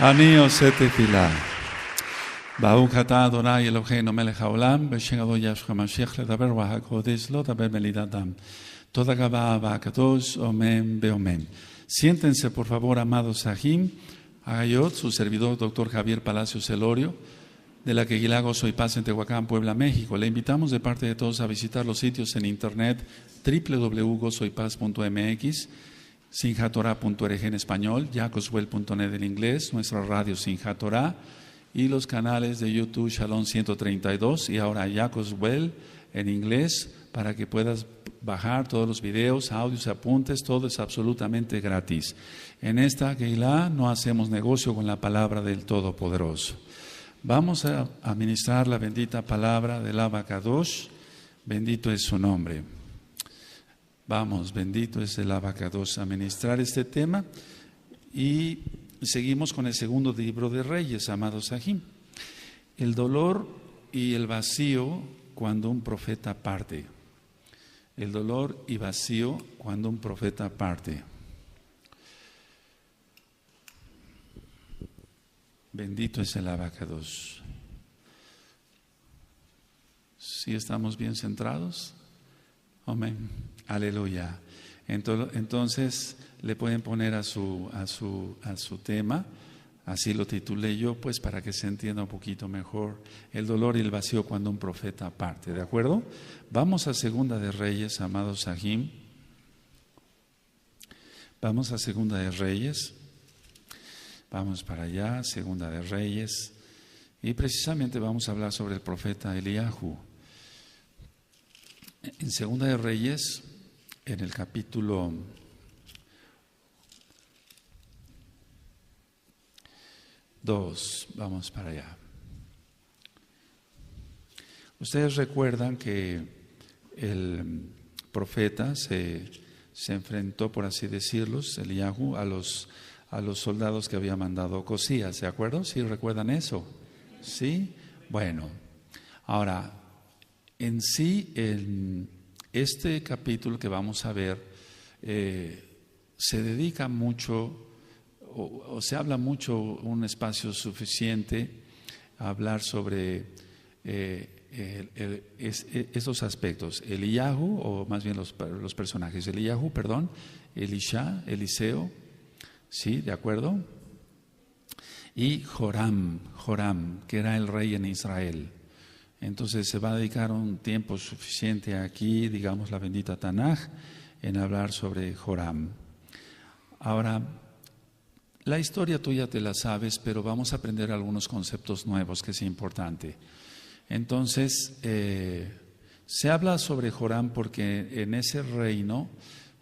אני עושה תפילה. ברוך אתה אדוני אלוהינו מלך העולם, בשם ישוע המשיח לדבר והקודש לא דבר בלידת דם. Toda Gabá Kadosh, Omen, Beomen. Siéntense, por favor, amados Sahim. Agayot, su servidor, doctor Javier Palacios Elorio, de la Queguilá Gozo y Paz en Tehuacán, Puebla, México. Le invitamos de parte de todos a visitar los sitios en internet www.gozoypaz.mx, sinjatorá.org en español, jacoswell.net en inglés, nuestra radio Sinjatorá y los canales de YouTube Shalom 132 y ahora Jacoswell en inglés para que puedas bajar todos los videos, audios, apuntes, todo es absolutamente gratis. En esta Keilah no hacemos negocio con la palabra del Todopoderoso. Vamos a administrar la bendita palabra del Abacadosh. Bendito es su nombre. Vamos, bendito es el Abacadosh, a ministrar este tema. Y seguimos con el segundo libro de Reyes, amados Sahim. El dolor y el vacío cuando un profeta parte. El dolor y vacío cuando un profeta parte. Bendito es el Abacadosh. ¿Sí estamos bien centrados? Amén. Aleluya. Entonces le pueden poner a su tema, así lo titulé yo, pues para que se entienda un poquito mejor, el dolor y el vacío cuando un profeta parte, ¿de acuerdo? Vamos a Segunda de Reyes, amados Sahim. Vamos a Segunda de Reyes. Vamos para allá, Segunda de Reyes. Y precisamente vamos a hablar sobre el profeta Eliyahu. En Segunda de Reyes, en el capítulo 2, vamos para allá. Ustedes recuerdan que el profeta se enfrentó, por así decirlo, Eliyahu, a los soldados que había mandado Ocosías, ¿de acuerdo? ¿Sí recuerdan eso? ¿Sí? Bueno, ahora, en sí, en este capítulo que vamos a ver, se dedica mucho, o se habla mucho, un espacio suficiente a hablar sobre esos aspectos. Eliyahu, o más bien los personajes. Eliyahu, perdón, Elisha, Eliseo, ¿sí? ¿De acuerdo? Y Joram, que era el rey en Israel. Entonces se va a dedicar un tiempo suficiente aquí, digamos la bendita Tanaj, en hablar sobre Joram. Ahora, la historia tú ya te la sabes, pero vamos a aprender algunos conceptos nuevos que es importante. Entonces, se habla sobre Joram porque en ese reino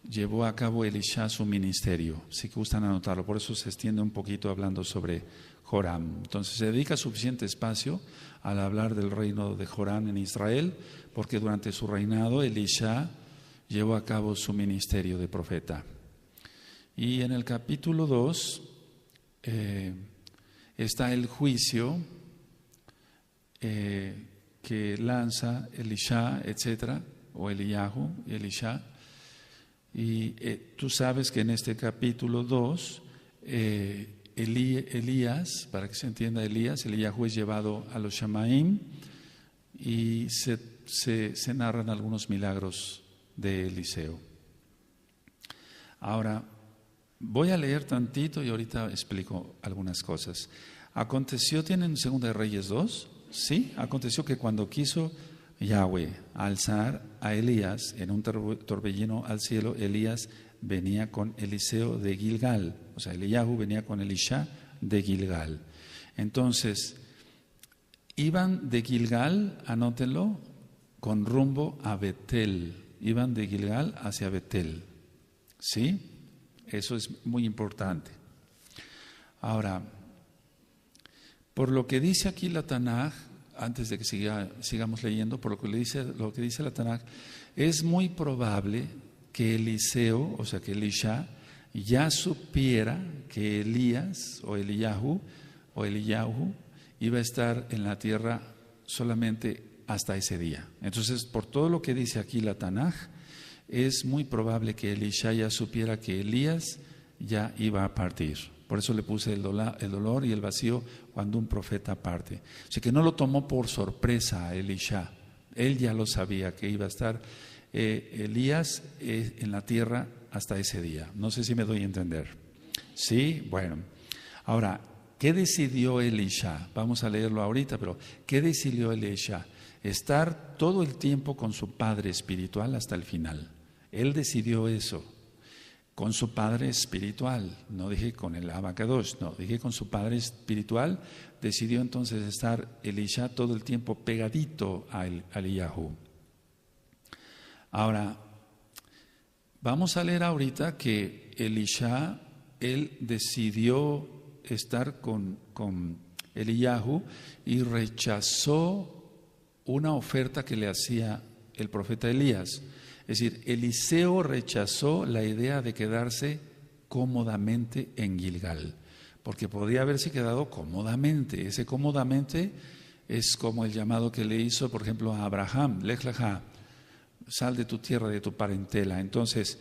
llevó a cabo Elisha su ministerio. Si gustan anotarlo, por eso se extiende un poquito hablando sobre Joram. Entonces se dedica suficiente espacio al hablar del reino de Joram en Israel, porque durante su reinado Elisha llevó a cabo su ministerio de profeta. Y en el capítulo 2 está el juicio que lanza Elisha, etcétera, o Eliyahu, Elisha. Y tú sabes que en este capítulo 2, Elías, para que se entienda Eliyahu es llevado a los Shamaim y se narran algunos milagros de Eliseo. Ahora, voy a leer tantito y ahorita explico algunas cosas. Aconteció, ¿tienen Segunda de Reyes 2? Sí, aconteció que cuando quiso Yahweh alzar a Elías en un torbellino al cielo, Elías venía con Eliseo de Gilgal, o sea, Eliyahu venía con Elisha de Gilgal. Entonces, iban de Gilgal, anótenlo, con rumbo a Betel. Iban de Gilgal hacia Betel. ¿Sí? Eso es muy importante. Ahora, por lo que dice aquí la Tanaj, antes de que sigamos leyendo, por lo que dice la Tanaj, es muy probable que Eliseo, o sea que Elisha, ya supiera que Elías o Eliyahu iba a estar en la tierra solamente hasta ese día. Entonces, por todo lo que dice aquí la Tanaj, es muy probable que Elisha ya supiera que Elías ya iba a partir. Por eso le puse el dolor y el vacío cuando un profeta parte. O sea que no lo tomó por sorpresa a Elisha. Él ya lo sabía que iba a estar Elías en la tierra hasta ese día. No sé si me doy a entender. Sí, bueno. Ahora, ¿qué decidió Elisha? Vamos a leerlo ahorita, pero ¿qué decidió Elisha? Estar todo el tiempo con su padre espiritual hasta el final. Él decidió eso, con su padre espiritual. No dije con el Abacadosh, no, dije con su padre espiritual. Decidió entonces estar Elisha todo el tiempo pegadito a Eliyahu. Ahora, vamos a leer ahorita que Elisha, él decidió estar con Eliyahu y rechazó una oferta que le hacía el profeta Elías. Es decir, Eliseo rechazó la idea de quedarse cómodamente en Gilgal, porque podría haberse quedado cómodamente. Ese cómodamente es como el llamado que le hizo, por ejemplo, a Abraham, Lech lecha, sal de tu tierra, de tu parentela. Entonces,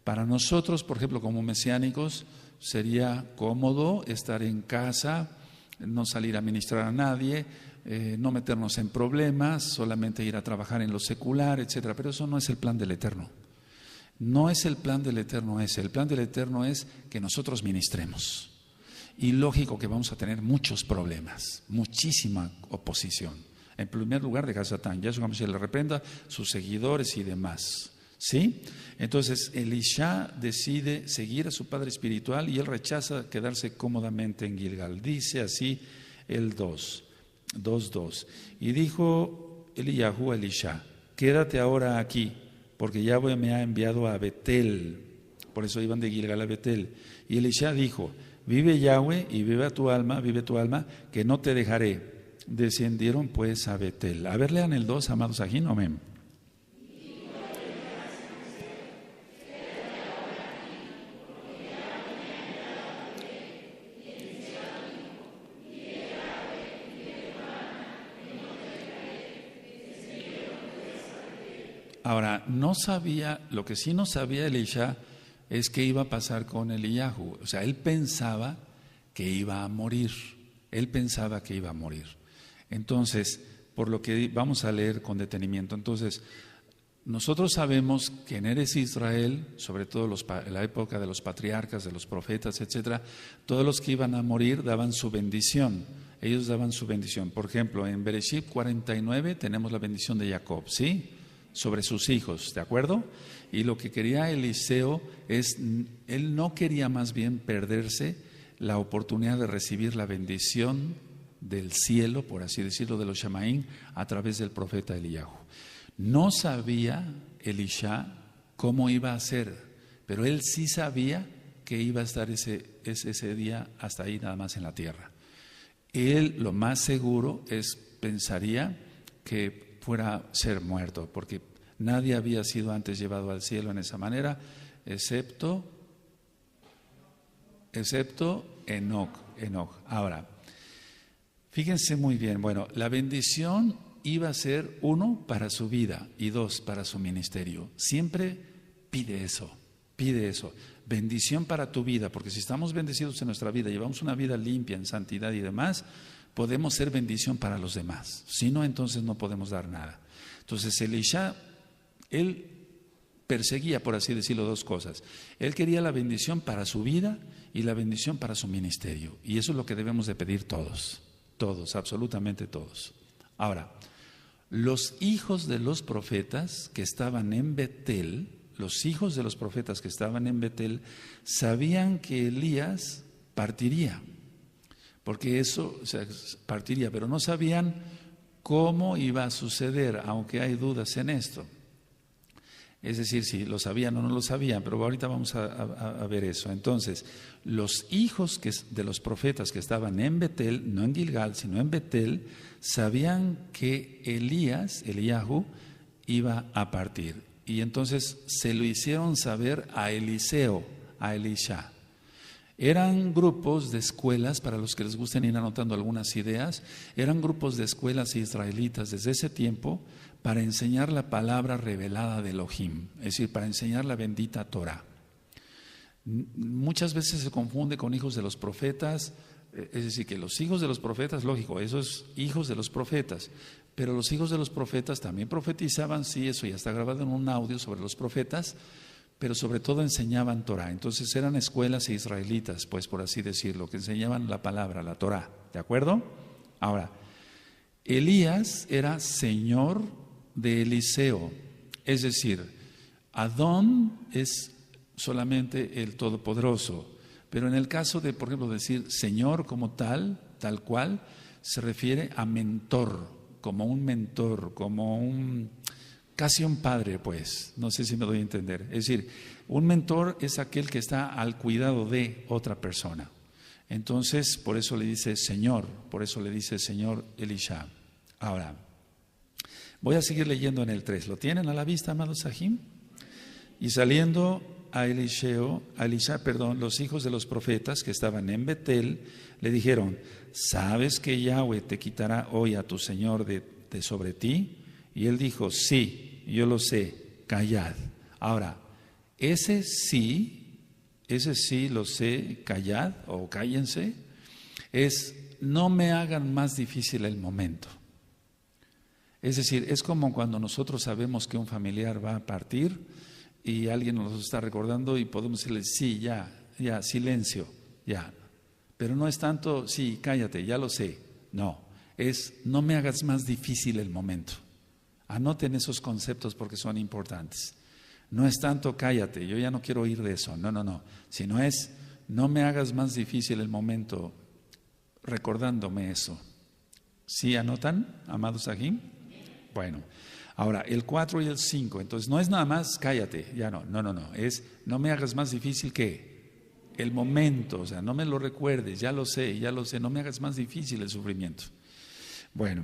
para nosotros, por ejemplo, como mesiánicos, sería cómodo estar en casa, no salir a ministrar a nadie, no meternos en problemas, solamente ir a trabajar en lo secular, etcétera. Pero eso no es el plan del Eterno. No es el plan del Eterno ese. El plan del Eterno es que nosotros ministremos. Y lógico que vamos a tener muchos problemas, muchísima oposición. En primer lugar, de Satán, Yahshua Mashiach le reprenda, sus seguidores y demás. ¿Sí? Entonces, Elisha decide seguir a su padre espiritual y él rechaza quedarse cómodamente en Gilgal. Dice así el 2:2. Y dijo Eliyahu a Elisha: quédate ahora aquí, porque Yahweh me ha enviado a Betel. Por eso iban de Gilgal a Betel. Y Elisha dijo: vive Yahweh y vive tu alma, que no te dejaré. Descendieron pues a Betel. A ver, lean el 2, amados ajín, amén. Ahora, no sabía, lo que sí no sabía Elisha es qué iba a pasar con Eliyahu. O sea, él pensaba que iba a morir. Él pensaba que iba a morir. Entonces, por lo que vamos a leer con detenimiento. Entonces, nosotros sabemos que en Eretz Israel, sobre todo en la época de los patriarcas, de los profetas, etcétera, todos los que iban a morir daban su bendición. Ellos daban su bendición. Por ejemplo, en Bereshit 49 tenemos la bendición de Jacob, ¿sí? Sobre sus hijos, ¿de acuerdo? Y lo que quería Eliseo es, él no quería más bien perderse la oportunidad de recibir la bendición del cielo, por así decirlo, de los Shamaín, a través del profeta Eliyahu. No sabía Elisha cómo iba a ser, pero él sí sabía que iba a estar ese día hasta ahí nada más en la tierra. Él lo más seguro pensaría que fuera a ser muerto, porque nadie había sido antes llevado al cielo en esa manera, excepto Enoc. Ahora, fíjense muy bien, bueno, la bendición iba a ser 1 para su vida y 2 para su ministerio. Siempre pide eso. Bendición para tu vida, porque si estamos bendecidos en nuestra vida, llevamos una vida limpia en santidad y demás, podemos ser bendición para los demás. Si no, entonces no podemos dar nada. Entonces Elisha, él perseguía, por así decirlo, 2 cosas. Él quería la bendición para su vida y la bendición para su ministerio. Y eso es lo que debemos de pedir todos, absolutamente todos. Ahora, los hijos de los profetas que estaban en Betel, sabían que Elías partiría. Porque eso, partiría, pero no sabían cómo iba a suceder, aunque hay dudas en esto. Es decir, si lo sabían o no lo sabían, pero ahorita vamos a ver eso. Entonces, los hijos de los profetas que estaban en Betel, no en Gilgal, sino en Betel, sabían que Eliyahu, iba a partir. Y entonces se lo hicieron saber a Eliseo, a Elisha. Eran grupos de escuelas, para los que les gusten ir anotando algunas ideas, eran grupos de escuelas israelitas desde ese tiempo para enseñar la palabra revelada de Elohim, es decir, para enseñar la bendita Torah. Muchas veces se confunde con hijos de los profetas, es decir, que los hijos de los profetas, lógico, esos hijos de los profetas, pero los hijos de los profetas también profetizaban, sí, eso ya está grabado en un audio sobre los profetas, pero sobre todo enseñaban Torah. Entonces eran escuelas israelitas, pues por así decirlo, que enseñaban la palabra, la Torah, ¿de acuerdo? Ahora, Elías era señor de Eliseo, es decir, Adón es solamente el Todopoderoso, pero en el caso de, por ejemplo, decir Señor como tal cual, se refiere a mentor, como casi un padre, pues, no sé si me doy a entender. Es decir, un mentor es aquel que está al cuidado de otra persona. Entonces, por eso le dice Señor, por eso le dice Señor Elisha. Ahora, voy a seguir leyendo en el 3. ¿Lo tienen a la vista, amados Sahim? Y saliendo a Elisha, los hijos de los profetas que estaban en Betel, le dijeron: ¿sabes que Yahweh te quitará hoy a tu señor de sobre ti? Y él dijo: sí, yo lo sé, callad. Ahora, ese sí lo sé, callad o cállense, es no me hagan más difícil el momento. Es decir, es como cuando nosotros sabemos que un familiar va a partir y alguien nos está recordando y podemos decirle: sí, ya, silencio, ya. Pero no es tanto, sí, cállate, ya lo sé. No, es no me hagas más difícil el momento. Anoten esos conceptos porque son importantes. No es tanto cállate, yo ya no quiero oír de eso, no, sino es no me hagas más difícil el momento recordándome eso. ¿Sí anotan, amados Sahim? Bueno, ahora el 4 y el 5, entonces no es nada más cállate, ya no, es no me hagas más difícil que el momento, o sea, no me lo recuerdes, ya lo sé, no me hagas más difícil el sufrimiento. Bueno,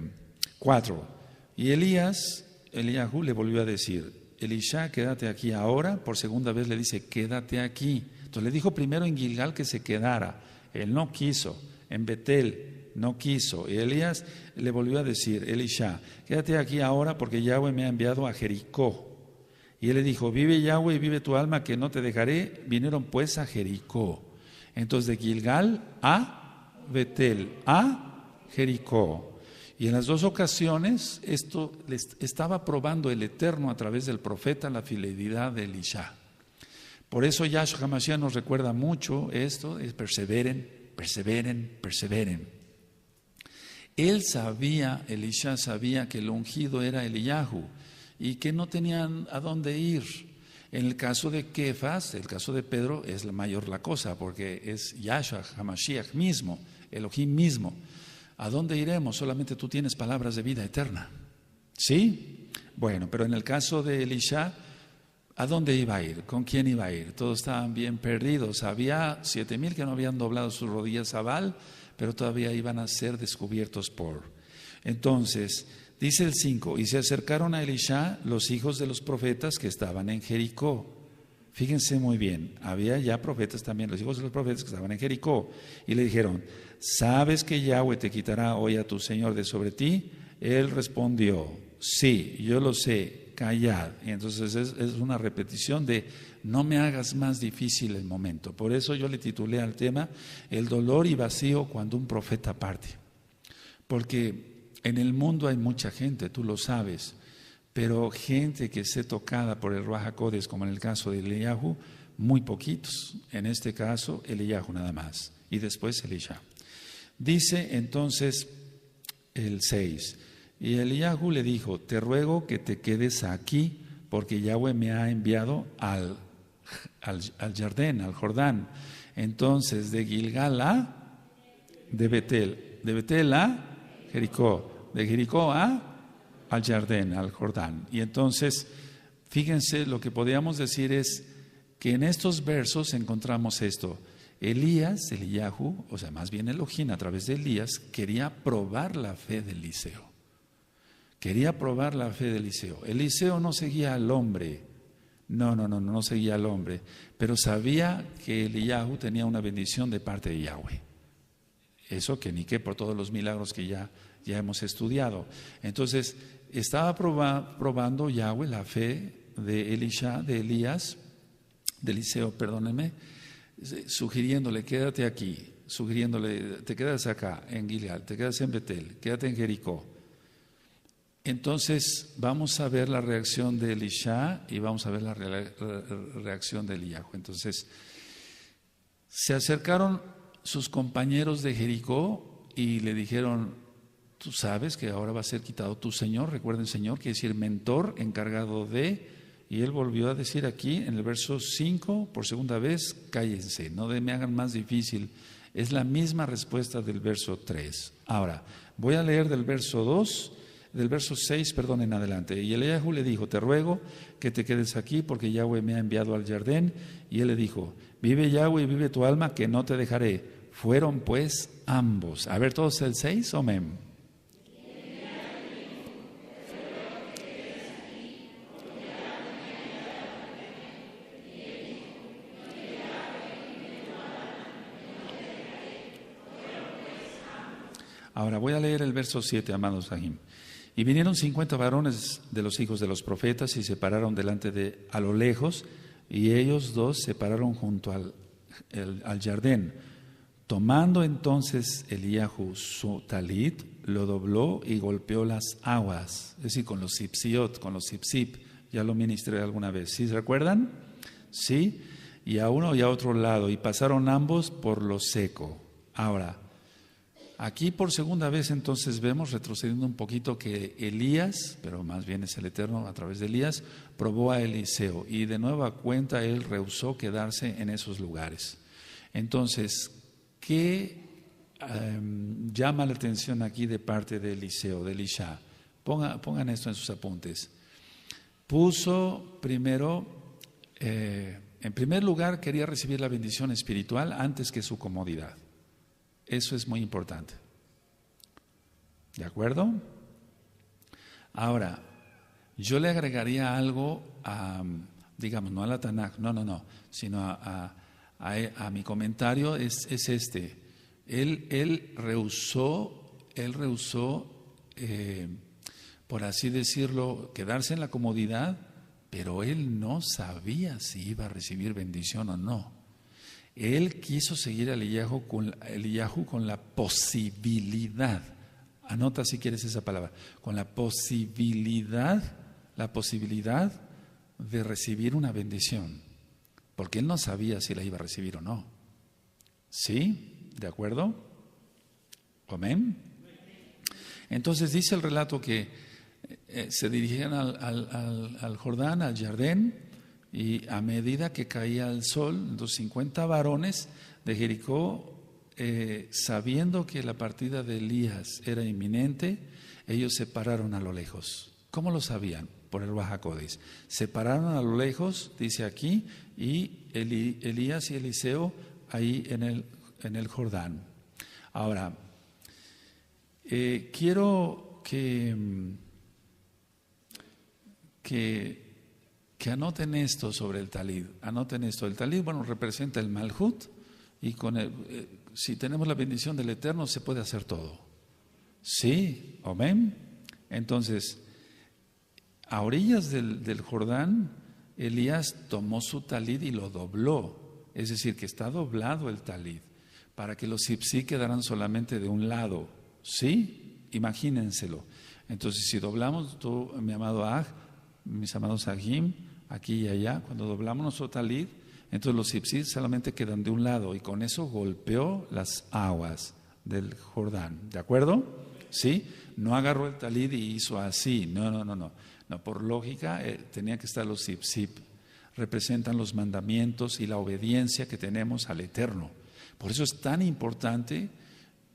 4, y Eliyahu le volvió a decir: Elisha, quédate aquí ahora. Por segunda vez le dice: quédate aquí. Entonces le dijo primero en Gilgal que se quedara, él no quiso. En Betel no quiso. Y Elías le volvió a decir: Elisha, quédate aquí ahora porque Yahweh me ha enviado a Jericó. Y él le dijo: vive Yahweh y vive tu alma que no te dejaré. Vinieron pues a Jericó. Entonces de Gilgal a Betel, a Jericó. Y en las dos ocasiones esto les estaba probando el Eterno a través del profeta la fidelidad de Elisha. Por eso Yahshua HaMashiach nos recuerda mucho esto, es perseveren. Elisha sabía que el ungido era Eliyahu y que no tenían a dónde ir. En el caso de Kefas, el caso de Pedro, es mayor la cosa, porque es Yahshua HaMashiach mismo, Elohim mismo. ¿A dónde iremos? Solamente tú tienes palabras de vida eterna. ¿Sí? Bueno, pero en el caso de Elisha, ¿a dónde iba a ir? ¿Con quién iba a ir? Todos estaban bien perdidos. Había 7,000 que no habían doblado sus rodillas a Baal, pero todavía iban a ser descubiertos por. Entonces, dice el 5, y se acercaron a Elisha los hijos de los profetas que estaban en Jericó. Fíjense muy bien, había ya profetas también, los hijos de los profetas que estaban en Jericó, y le dijeron: ¿sabes que Yahweh te quitará hoy a tu Señor de sobre ti? Él respondió: sí, yo lo sé, callad. Y entonces es una repetición de no me hagas más difícil el momento. Por eso yo le titulé al tema el dolor y vacío cuando un profeta parte. Porque en el mundo hay mucha gente, tú lo sabes, pero gente que esté tocada por el Ruach HaKodesh, como en el caso de Eliyahu, muy poquitos. En este caso, Eliyahu nada más. Y después Elisha. Dice entonces el 6, y Eliyahu le dijo: te ruego que te quedes aquí, porque Yahweh me ha enviado al Jordán. Entonces, de Gilgal a de Betel a Jericó, de Jericó al Jordán, al Jordán. Y entonces, fíjense, lo que podríamos decir es que en estos versos encontramos esto. Eliyahu, o sea, más bien Elohim a través de Elías, quería probar la fe de Eliseo. Eliseo no seguía al hombre, no seguía al hombre, pero sabía que Eliyahu tenía una bendición de parte de Yahweh. Eso que ni qué por todos los milagros que ya hemos estudiado. Entonces, estaba probando Yahweh la fe de Eliseo, sugiriéndole, quédate aquí, sugiriéndole, te quedas acá, en Gilead, te quedas en Betel, quédate en Jericó. Entonces vamos a ver la reacción de Elisha y vamos a ver la reacción de Eliyahu. Entonces se acercaron sus compañeros de Jericó y le dijeron, tú sabes que ahora va a ser quitado tu Señor. Recuerden, Señor quiere decir mentor, encargado de. Y él volvió a decir aquí en el verso 5, por segunda vez, cállense, no me hagan más difícil. Es la misma respuesta del verso 3. Ahora, voy a leer del verso 6, en adelante. Y Eliyahu le dijo, te ruego que te quedes aquí porque Yahweh me ha enviado al Jardín. Y él le dijo, vive Yahweh y vive tu alma que no te dejaré. Fueron pues ambos. A ver, todos el 6, amén. Ahora voy a leer el verso 7, amados Sahim. Y vinieron 50 varones de los hijos de los profetas y se pararon delante a lo lejos, y ellos dos se pararon junto al Jardín. Tomando entonces Eliyahu su talit, lo dobló y golpeó las aguas, es decir, con los sipsiot, con los sipsip, ya lo ministré alguna vez, ¿sí se recuerdan? Sí, y a uno y a otro lado, y pasaron ambos por lo seco. Ahora, aquí por segunda vez entonces vemos, retrocediendo un poquito, que Elías, pero más bien es el Eterno a través de Elías, probó a Eliseo y de nueva cuenta él rehusó quedarse en esos lugares. Entonces, ¿qué llama la atención aquí de parte de Eliseo, de Elisha? Pongan esto en sus apuntes. Puso primero, en primer lugar quería recibir la bendición espiritual antes que su comodidad. Eso es muy importante. ¿De acuerdo? Ahora, yo le agregaría algo digamos, no a la Tanaj, no, sino a mi comentario es este. Él rehusó, por así decirlo, quedarse en la comodidad, pero él no sabía si iba a recibir bendición o no. Él quiso seguir a Eliyahu con la posibilidad, anota si quieres esa palabra, con la posibilidad de recibir una bendición, porque él no sabía si la iba a recibir o no. ¿Sí? ¿De acuerdo? ¿Amén? Entonces dice el relato que se dirigían al Jordán, al Jardín, y a medida que caía el sol, los 50 varones de Jericó, sabiendo que la partida de Elías era inminente, ellos se pararon a lo lejos. ¿Cómo lo sabían? Por el Ruach HaKodesh. Se pararon a lo lejos, dice aquí, y Elías y Eliseo ahí en el Jordán. Ahora, quiero que anoten esto sobre el talid. Anoten esto. El talid, representa el Malhut, y si tenemos la bendición del Eterno se puede hacer todo. Sí, amén. Entonces, a orillas del Jordán, Elías tomó su talid y lo dobló. Es decir, que está doblado el talid, para que los sipsí quedaran solamente de un lado. ¿Sí? Imagínenselo. Entonces, si doblamos, tú, mi amado Aj, mis amados Ajim, aquí y allá, cuando doblamos nuestro talid, entonces los sipsí solamente quedan de un lado, y con eso golpeó las aguas del Jordán. ¿De acuerdo? ¿Sí? No agarró el talid y hizo así. No, por lógica tenía que estar los sip. Representan los mandamientos y la obediencia que tenemos al Eterno. Por eso es tan importante,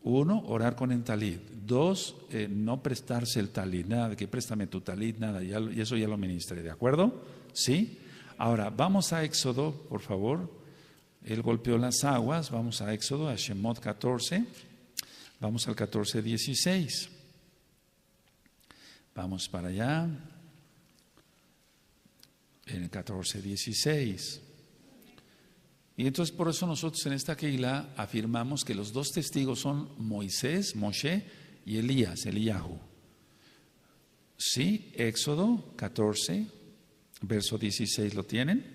1, orar con el talid. 2, no prestarse el talid, nada de que préstame tu talid, nada, y eso ya lo ministré, ¿de acuerdo? ¿Sí? Ahora, vamos a Éxodo, por favor. Él golpeó las aguas, vamos a Éxodo, a Shemot 14, vamos al 14:16. Vamos para allá, en el 14:16. Y entonces por eso nosotros en esta Keilah afirmamos que los dos testigos son Moisés, Moshe, y Elías, Eliyahu. Sí, Éxodo 14, verso 16, ¿lo tienen?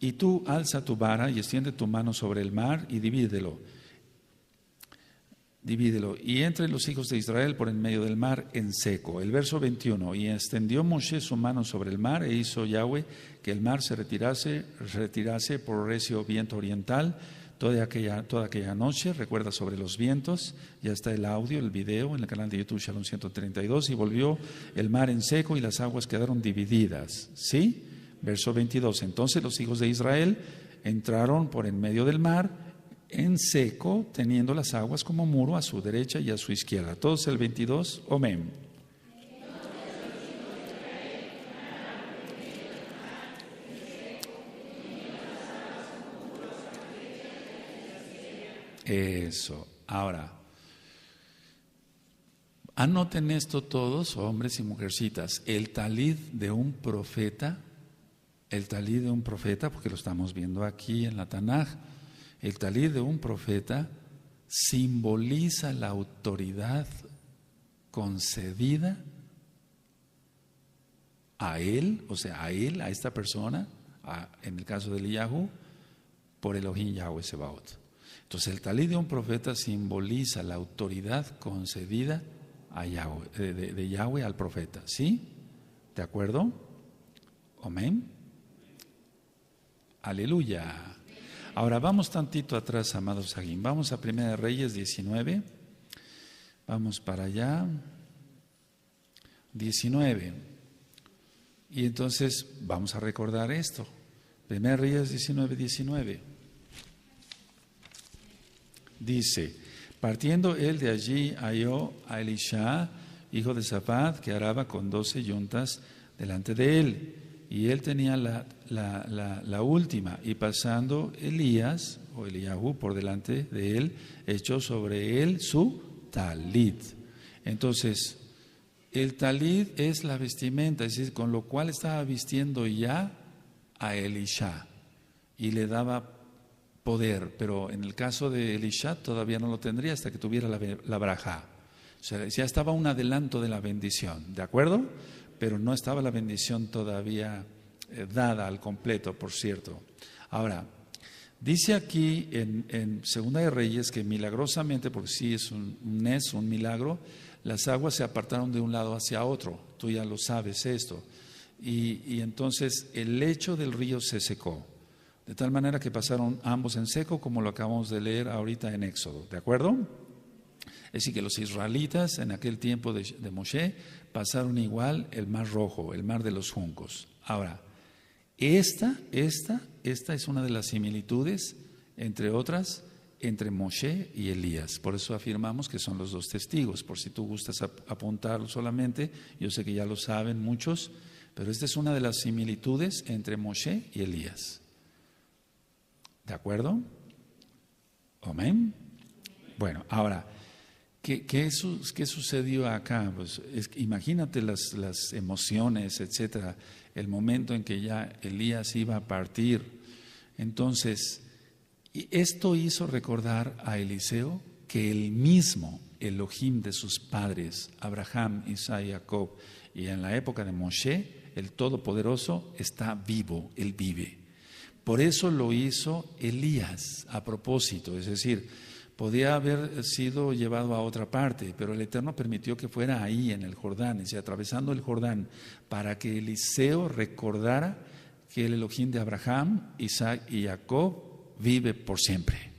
Y tú alza tu vara y extiende tu mano sobre el mar y divídelo. Y entre los hijos de Israel por en medio del mar en seco. El verso 21, y extendió Moshe su mano sobre el mar e hizo Yahweh que el mar se retirase por recio viento oriental toda aquella noche. Recuerda sobre los vientos, ya está el audio, el video en el canal de YouTube Shalom 132, y volvió el mar en seco y las aguas quedaron divididas. ¿Sí? Verso 22, entonces los hijos de Israel entraron por en medio del mar en seco, teniendo las aguas como muro a su derecha y a su izquierda. Todos el 22, amén. Eso. Ahora, anoten esto todos, hombres y mujercitas. El talid de un profeta, porque lo estamos viendo aquí en la Tanaj. El talid de un profeta simboliza la autoridad concedida a él, o sea, a esta persona, en el caso de Eliyahu, por Elohim Yahweh Sebaot. Entonces, el talid de un profeta simboliza la autoridad concedida a Yahweh, de Yahweh al profeta. ¿Sí? ¿De acuerdo? Amén. Aleluya. Ahora vamos tantito atrás, amados Sagim. Vamos a 1 Reyes 19. Vamos para allá. 19. Y entonces vamos a recordar esto. 1 Reyes 19. Dice, partiendo él de allí, halló a Elisha, hijo de Safat, que araba con 12 yuntas delante de él. Y él tenía la última, y pasando Elías, o Eliyahu, por delante de él, echó sobre él su talid. Entonces, el talid es la vestimenta, es decir, con lo cual estaba vistiendo ya a Elisha, y le daba poder, pero en el caso de Elisha todavía no lo tendría hasta que tuviera la brajá. O sea, ya estaba un adelanto de la bendición, ¿de acuerdo? Pero no estaba la bendición todavía dada al completo, por cierto. Ahora, dice aquí en Segunda de Reyes que milagrosamente, porque sí es un milagro, las aguas se apartaron de un lado hacia otro. Tú ya lo sabes esto. Y entonces el lecho del río se secó, de tal manera que pasaron ambos en seco, como lo acabamos de leer ahorita en Éxodo. ¿De acuerdo? Es decir, que los israelitas en aquel tiempo de Moshe pasaron igual el mar rojo, el mar de los juncos. Ahora, esta es una de las similitudes, entre otras, entre Moshe y Elías. Por eso afirmamos que son los dos testigos, por si tú gustas apuntarlo solamente. Yo sé que ya lo saben muchos, pero esta es una de las similitudes entre Moshe y Elías. ¿De acuerdo? Amén. Bueno, ahora, ¿qué sucedió acá? Pues imagínate las emociones, etcétera, el momento en que ya Elías iba a partir. Entonces, y esto hizo recordar a Eliseo que el mismo Elohim de sus padres, Abraham, Isaac y Jacob, y en la época de Moshe, el Todopoderoso, está vivo, él vive. Por eso lo hizo Elías a propósito, es decir, podía haber sido llevado a otra parte, pero el Eterno permitió que fuera ahí en el Jordán, es decir, atravesando el Jordán, para que Eliseo recordara que el Elohim de Abraham, Isaac y Jacob vive por siempre.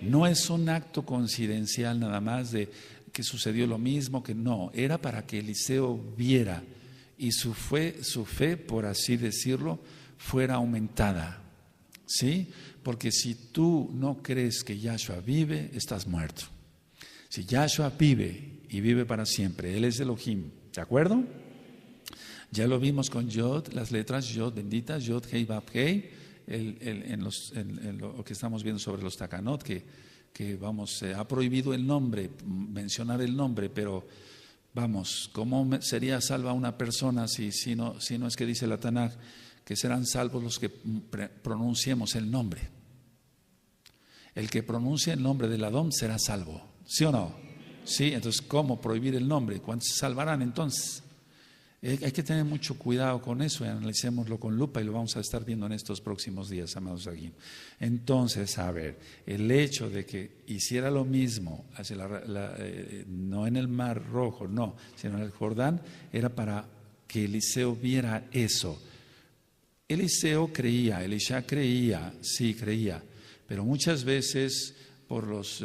No es un acto coincidencial nada más de que sucedió lo mismo, que no, era para que Eliseo viera y su fe, por así decirlo, fuera aumentada. ¿Sí? Porque si tú no crees que Yahshua vive, estás muerto. Si Yahshua vive y vive para siempre, Él es Elohim, ¿de acuerdo? Ya lo vimos con Yod, las letras Yod benditas, Yod Hei Vav Hei, en lo que estamos viendo sobre los Takanot, que vamos, ha prohibido el nombre, mencionar el nombre, pero vamos, ¿cómo sería salva una persona si no es que dice la Tanaj que serán salvos los que pronunciemos el nombre? El que pronuncie el nombre del Adón será salvo, ¿sí o no? Sí, entonces ¿cómo prohibir el nombre? ¿Cuántos se salvarán entonces? Hay que tener mucho cuidado con eso y analicémoslo con lupa y lo vamos a estar viendo en estos próximos días, amados aquí. Entonces, a ver, el hecho de que hiciera lo mismo, no en el Mar Rojo, no, sino en el Jordán, era para que Eliseo viera eso. Eliseo creía, Elisha creía, sí creía, pero muchas veces por los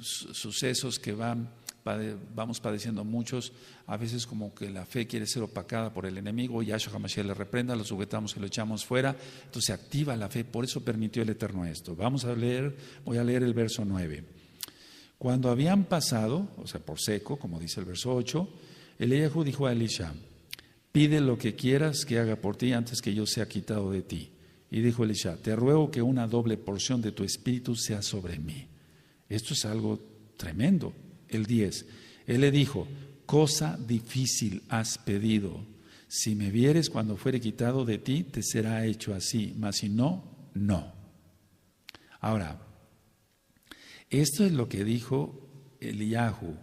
sucesos que vamos padeciendo muchos, a veces como que la fe quiere ser opacada por el enemigo, y Yahshua HaMashiach le reprenda, lo sujetamos y lo echamos fuera, entonces se activa la fe, por eso permitió el Eterno esto. Voy a leer el verso 9. Cuando habían pasado, o sea, por seco, como dice el verso 8, Eliyahu dijo a Elisha: pide lo que quieras que haga por ti antes que yo sea quitado de ti. Y dijo Elisha: te ruego que una doble porción de tu espíritu sea sobre mí. Esto es algo tremendo. El 10, él le dijo: cosa difícil has pedido. Si me vieres cuando fuere quitado de ti, te será hecho así, mas si no, no. Ahora, esto es lo que dijo Eliyahu.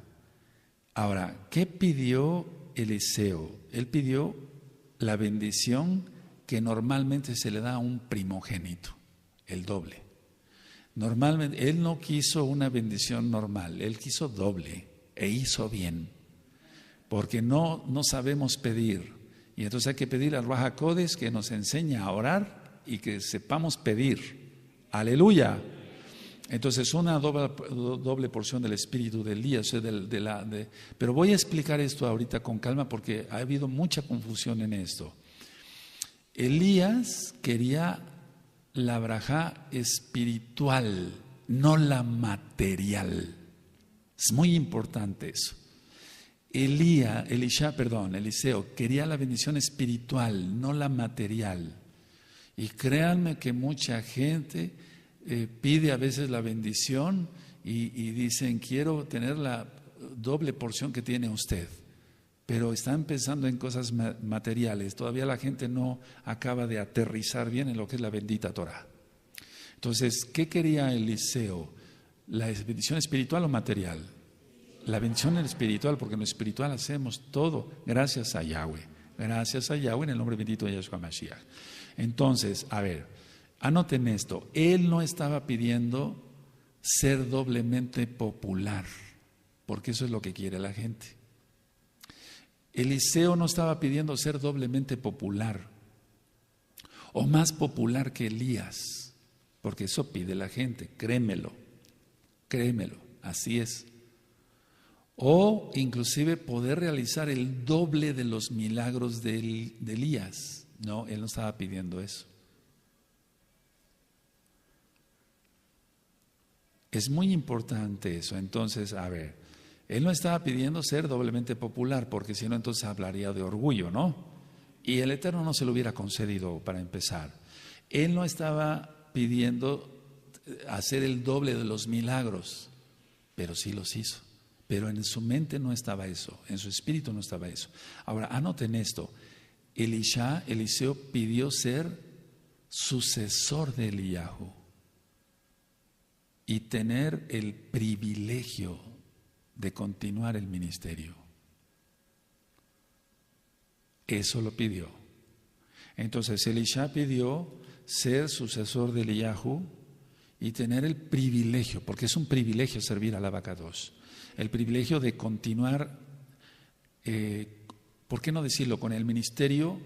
Ahora, ¿qué pidió Eliseo? Él pidió la bendición que normalmente se le da a un primogénito, el doble. Normalmente, él no quiso una bendición normal, él quiso doble e hizo bien, porque no sabemos pedir. Y entonces hay que pedir al Ruach HaKodesh que nos enseñe a orar y que sepamos pedir. ¡Aleluya! Entonces una doble porción del espíritu del día, o sea, pero voy a explicar esto ahorita con calma porque ha habido mucha confusión en esto. Elías quería la brajá espiritual, no la material. Es muy importante eso. Eliseo quería la bendición espiritual, no la material. Y créanme que mucha gente pide a veces la bendición y dicen: quiero tener la doble porción que tiene usted. Pero están pensando en cosas materiales. Todavía la gente no acaba de aterrizar bien en lo que es la bendita Torah. Entonces, ¿qué quería Eliseo? ¿La bendición espiritual o material? La bendición espiritual, porque en lo espiritual hacemos todo gracias a Yahweh. Gracias a Yahweh en el nombre bendito de Yahshua Mashiach. Entonces, a ver, anoten esto. Él no estaba pidiendo ser doblemente popular, porque eso es lo que quiere la gente. Eliseo no estaba pidiendo ser doblemente popular o más popular que Elías, porque eso pide la gente, créemelo, así es. O inclusive poder realizar el doble de los milagros de Elías. No, él no estaba pidiendo eso. Es muy importante eso. Entonces, a ver, él no estaba pidiendo ser doblemente popular, porque si no, entonces hablaría de orgullo, ¿no? Y el Eterno no se lo hubiera concedido para empezar. Él no estaba pidiendo hacer el doble de los milagros, pero sí los hizo. Pero en su mente no estaba eso, en su espíritu no estaba eso. Ahora, anoten esto. Eliseo pidió ser sucesor de Eliyahu y tener el privilegio de continuar el ministerio. Eso lo pidió. Entonces Elisha pidió ser sucesor de Eliyahu y tener el privilegio, porque es un privilegio servir al Abacados, el privilegio de continuar, ¿por qué no decirlo?, con el ministerio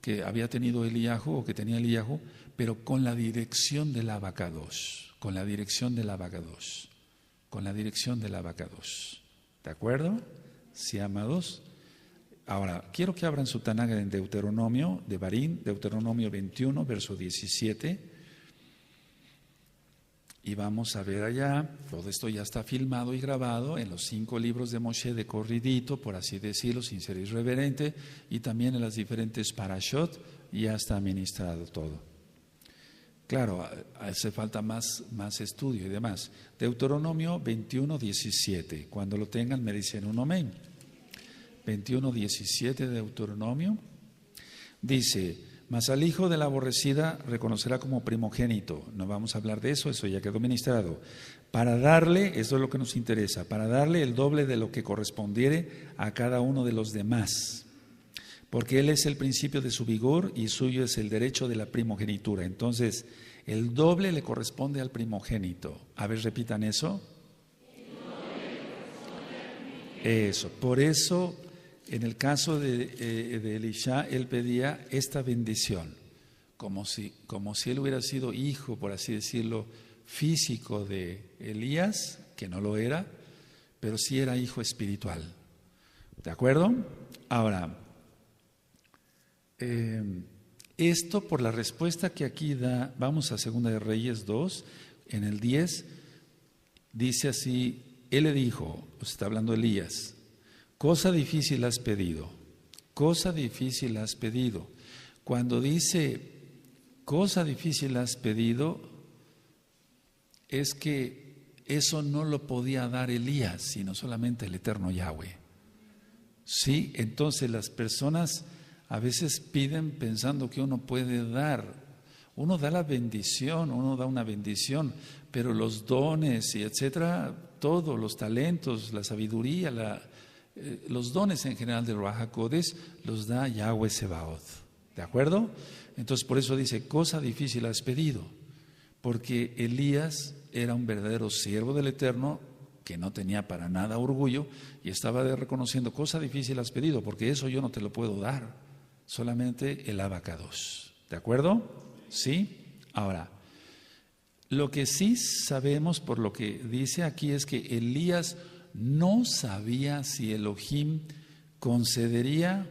que había tenido Eliyahu o que tenía Eliyahu, pero con la dirección del Abacados, con la dirección del Abacados. ¿De acuerdo? Sí, amados. Ahora, quiero que abran su Tanakh en Deuteronomio, de Barín, Deuteronomio 21, verso 17. Y vamos a ver allá, todo esto ya está filmado y grabado en los 5 libros de Moshe de corridito, por así decirlo, sin ser irreverente, y también en las diferentes parashot, ya está ministrado todo. Claro, hace falta más estudio y demás. Deuteronomio 21, 17. Cuando lo tengan me dicen un amén. 21, 17 de Deuteronomio. Dice: mas al hijo de la aborrecida reconocerá como primogénito. No vamos a hablar de eso, eso ya quedó ministrado. Para darle, eso es lo que nos interesa, para darle el doble de lo que correspondiere a cada uno de los demás. porque Él es el principio de su vigor y suyo es el derecho de la primogenitura. Entonces, el doble le corresponde al primogénito. A ver, repitan eso. Eso, por eso, en el caso de Elisha, él pedía esta bendición, como si él hubiera sido hijo, por así decirlo, físico de Elías, que no lo era, pero sí era hijo espiritual. ¿De acuerdo? Ahora, esto por la respuesta que aquí da, vamos a 2 de Reyes 2, en el 10, dice así, él le dijo, está hablando Elías, cosa difícil has pedido, cosa difícil has pedido. Cuando dice, cosa difícil has pedido, es que eso no lo podía dar Elías, sino solamente el eterno Yahweh. Sí, entonces las personas a veces piden pensando que uno puede dar. Uno da la bendición, uno da una bendición, pero los dones y etcétera, todos los talentos, la sabiduría, los dones en general de Ruach HaKodesh los da Yahweh Sebaoth. ¿De acuerdo? Entonces por eso dice, cosa difícil has pedido, porque Elías era un verdadero siervo del Eterno que no tenía para nada orgullo y estaba reconociendo, cosa difícil has pedido, porque eso yo no te lo puedo dar, solamente el Abacados. ¿De acuerdo? ¿Sí? Ahora, lo que sí sabemos por lo que dice aquí es que Elías no sabía si Elohim concedería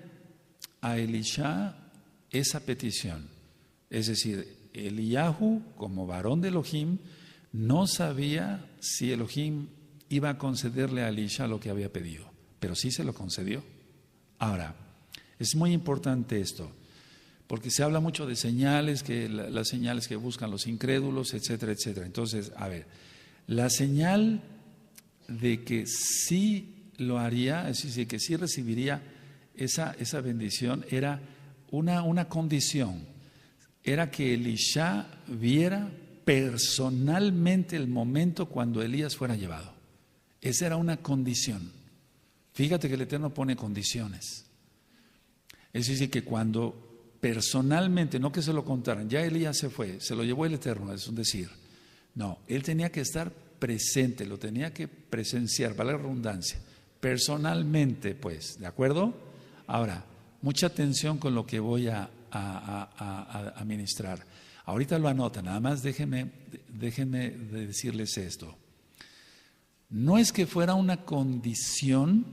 a Elisha esa petición. Es decir, Eliyahu, como varón de Elohim, no sabía si Elohim iba a concederle a Elisha lo que había pedido, pero sí se lo concedió. Ahora, es muy importante esto, porque se habla mucho de señales, que las señales que buscan los incrédulos, etcétera, etcétera. Entonces, a ver, la señal de que sí lo haría, es decir, que sí recibiría esa bendición, era una condición, era que Elisha viera personalmente el momento cuando Elías fuera llevado. Esa era una condición. Fíjate que el Eterno pone condiciones. Es decir, que cuando personalmente, no que se lo contaran, ya Elías se fue, se lo llevó el Eterno, es un decir. No, él tenía que estar presente, lo tenía que presenciar, vale la redundancia, personalmente, pues, ¿de acuerdo? Ahora, mucha atención con lo que voy a ministrar. Ahorita lo anotan, nada más déjenme decirles esto. No es que fuera una condición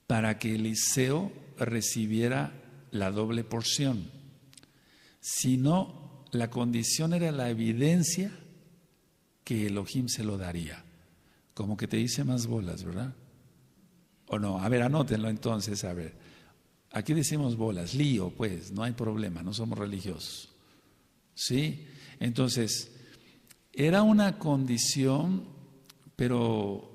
para que Eliseo recibiera la doble porción, sino la condición era la evidencia que Elohim se lo daría. Como que te hice más bolas, ¿verdad? ¿O no? A ver, anótenlo entonces, a ver. Aquí decimos bolas, lío, pues, no hay problema, no somos religiosos. ¿Sí? Entonces, era una condición, pero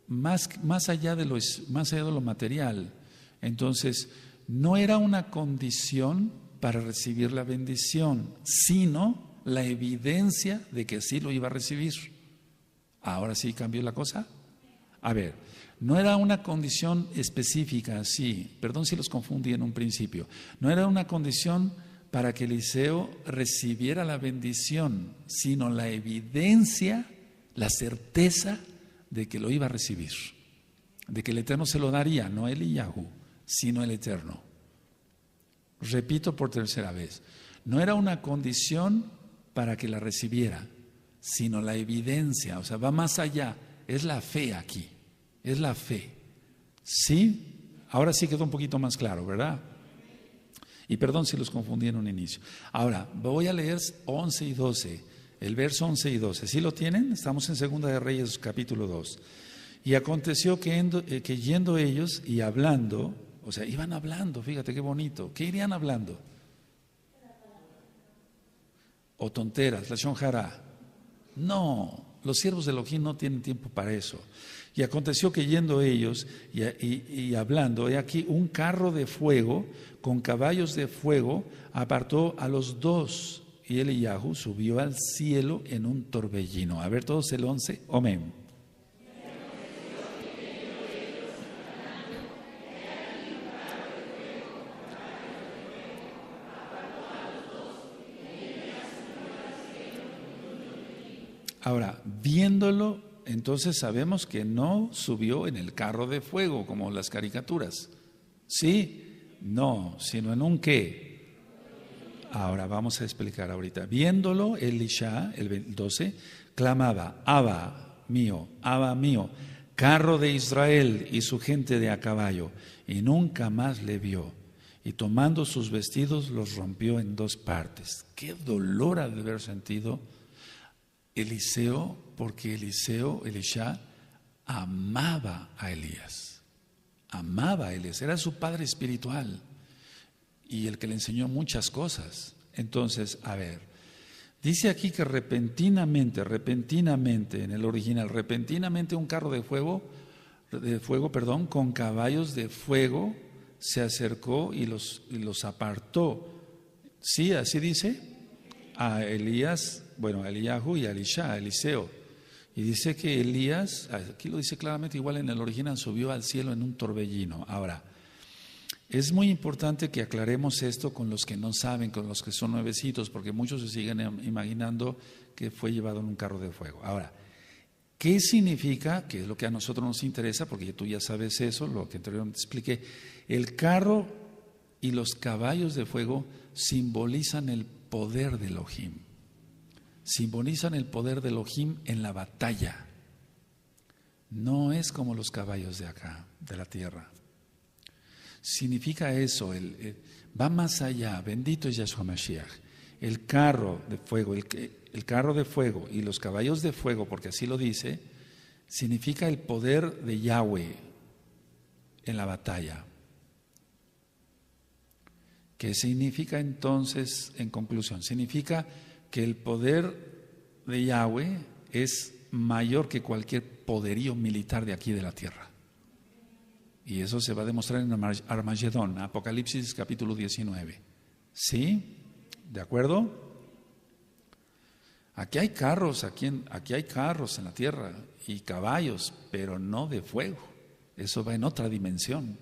más allá de lo material. Entonces, no era una condición para recibir la bendición, sino la evidencia de que sí lo iba a recibir. Ahora sí cambió la cosa. A ver, no era una condición específica así, perdón si los confundí en un principio, no era una condición para que Eliseo recibiera la bendición, sino la evidencia, la certeza de que lo iba a recibir, de que el Eterno se lo daría, no Eliyahu, sino el Eterno. Repito por tercera vez, no era una condición para que la recibiera, sino la evidencia, o sea, va más allá, es la fe aquí, es la fe. ¿Sí? Ahora sí quedó un poquito más claro, ¿verdad? Y perdón si los confundí en un inicio. Ahora, voy a leer 11 y 12, el verso 11 y 12. ¿Sí lo tienen? Estamos en 2 de Reyes, capítulo 2. Y aconteció que yendo ellos y hablando, o sea, iban hablando, fíjate qué bonito. ¿Qué irían hablando? O tonteras, la shonjara. No, los siervos de Elohim no tienen tiempo para eso. Y aconteció que yendo ellos y hablando, he aquí un carro de fuego con caballos de fuego apartó a los dos, y Eliyahu subió al cielo en un torbellino. A ver todos el 11, amén. Ahora, viéndolo, entonces sabemos que no subió en el carro de fuego como las caricaturas. ¿Sí? No, sino en un ¿qué? Ahora vamos a explicar ahorita. Viéndolo, Elisha, el 12, clamaba, Abba mío, carro de Israel y su gente de a caballo, y nunca más le vio. Y tomando sus vestidos los rompió en dos partes. Qué dolor ha de haber sentido Eliseo, porque Elisha, amaba a Elías. Amaba a Elías, era su padre espiritual y el que le enseñó muchas cosas. Entonces, a ver, dice aquí que repentinamente, en el original, repentinamente un carro de fuego, con caballos de fuego se acercó y los apartó. Sí, así dice, a Elías, a Eliyahu y a Elisha, a Eliseo. Y dice que Elías, aquí lo dice claramente, igual en el original, subió al cielo en un torbellino. Ahora, es muy importante que aclaremos esto con los que no saben, con los que son nuevecitos, porque muchos se siguen imaginando que fue llevado en un carro de fuego. Ahora, ¿qué significa? Que es lo que a nosotros nos interesa, porque tú ya sabes eso, lo que anteriormente expliqué. El carro y los caballos de fuego simbolizan el poder de Elohim. Simbolizan el poder de Elohim en la batalla. No es como los caballos de acá, de la tierra. Significa eso, va más allá. Bendito es Yahshua Mashiach. El carro de fuego y los caballos de fuego, porque así lo dice, significa el poder de Yahweh en la batalla. ¿Qué significa entonces, en conclusión? Significa que el poder de Yahweh es mayor que cualquier poderío militar de aquí de la tierra. Y eso se va a demostrar en Armagedón, Apocalipsis capítulo 19. ¿Sí? ¿De acuerdo? Aquí hay carros, aquí hay carros en la tierra y caballos, pero no de fuego. Eso va en otra dimensión,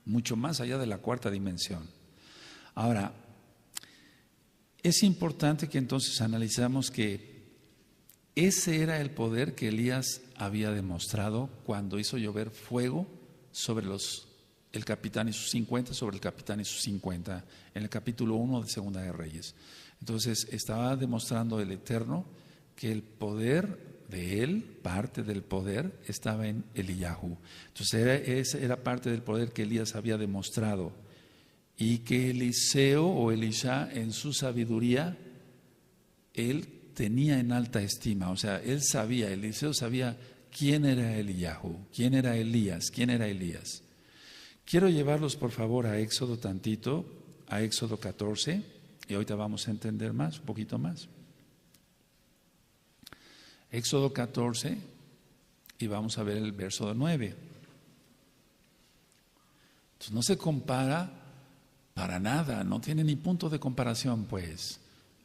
mucho más allá de la cuarta dimensión. Ahora, es importante que entonces analizamos que ese era el poder que Elías había demostrado cuando hizo llover fuego sobre el capitán y sus 50, sobre el capitán y sus 50, en el capítulo 1 de Segunda de Reyes. Entonces estaba demostrando el Eterno que el poder de él, parte del poder, estaba en Eliyahu. Entonces esa era parte del poder que Elías había demostrado, y que Eliseo o Elisha en su sabiduría, él tenía en alta estima. O sea, Eliseo sabía quién era Eliyahu, quién era Elías, quién era Elías. Quiero llevarlos por favor a Éxodo tantito, a Éxodo 14, y ahorita vamos a entender más, un poquito más. Éxodo 14, y vamos a ver el verso 9. Entonces no se compara para nada, no tiene ni punto de comparación, pues,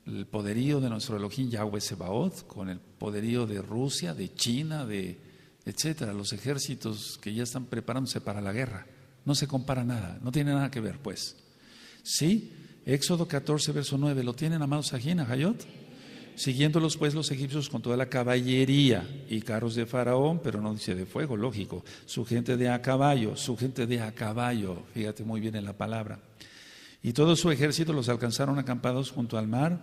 el poderío de nuestro Elohim Yahweh Sebaot con el poderío de Rusia, de China, etcétera, los ejércitos que ya están preparándose para la guerra. No se compara nada, no tiene nada que ver, pues. ¿Sí? Éxodo 14, verso 9, ¿lo tienen, amados aquí en Ajayot? Siguiéndolos pues los egipcios con toda la caballería y carros de Faraón, pero no dice de fuego, lógico, su gente de a caballo, fíjate muy bien en la palabra. Y todo su ejército los alcanzaron acampados junto al mar,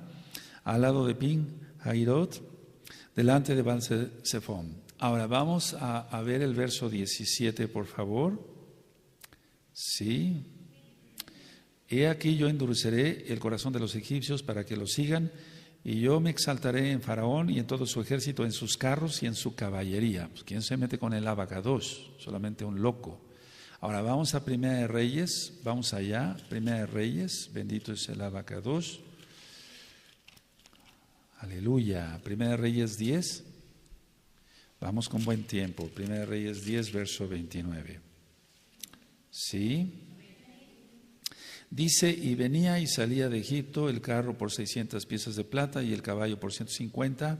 al lado de Pin Hairot, delante de Baal-Zephón. Ahora vamos a ver el verso 17, por favor. Sí. He aquí yo endureceré el corazón de los egipcios para que los sigan, y yo me exaltaré en Faraón y en todo su ejército, en sus carros y en su caballería. Pues, ¿quién se mete con el abacados? Solamente un loco. Ahora vamos a Primera de Reyes, vamos allá, Primera de Reyes, bendito es el abacados. Aleluya. Primera de Reyes 10, vamos con buen tiempo. Primera de Reyes 10, verso 29. ¿Sí? Dice, y venía y salía de Egipto el carro por 600 piezas de plata y el caballo por 150,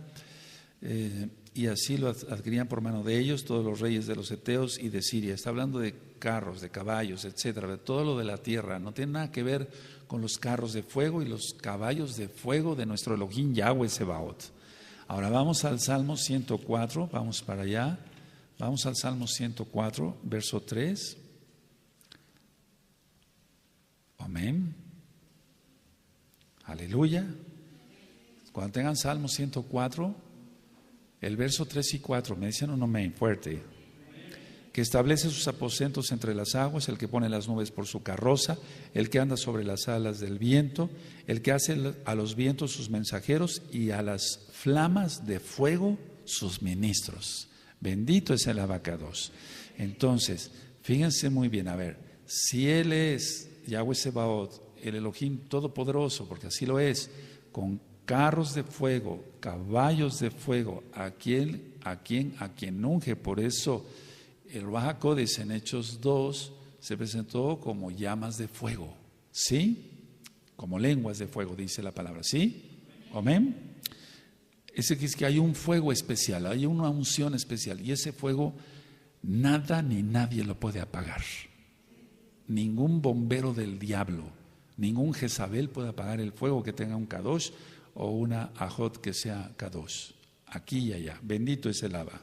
y así lo adquirían por mano de ellos todos los reyes de los heteos y de Siria. Está hablando de carros, de caballos, etcétera, de todo lo de la tierra. No tiene nada que ver con los carros de fuego y los caballos de fuego de nuestro Elohim Yahweh Sebaot. Ahora vamos al Salmo 104, vamos para allá. Vamos al Salmo 104, verso 3. Amén. Aleluya. Cuando tengan Salmo 104, el verso 3 y 4, me dicen un amén fuerte. Que establece sus aposentos entre las aguas, el que pone las nubes por su carroza, el que anda sobre las alas del viento, el que hace a los vientos sus mensajeros y a las flamas de fuego sus ministros. Bendito es el abacados. Entonces, fíjense muy bien, a ver, si Él es Yahweh Sebaot, el Elohim Todopoderoso, porque así lo es, con carros de fuego, caballos de fuego, a quien unge, por eso el Ruach HaKodesh en Hechos 2 se presentó como llamas de fuego, ¿sí? Como lenguas de fuego, dice la palabra, ¿sí? Amén. Ese que es que hay un fuego especial, hay una unción especial, y ese fuego nada ni nadie lo puede apagar. Ningún bombero del diablo, ningún Jezabel puede apagar el fuego que tenga un Kadosh o una Ajot que sea Kadosh, aquí y allá. Bendito es el Abba.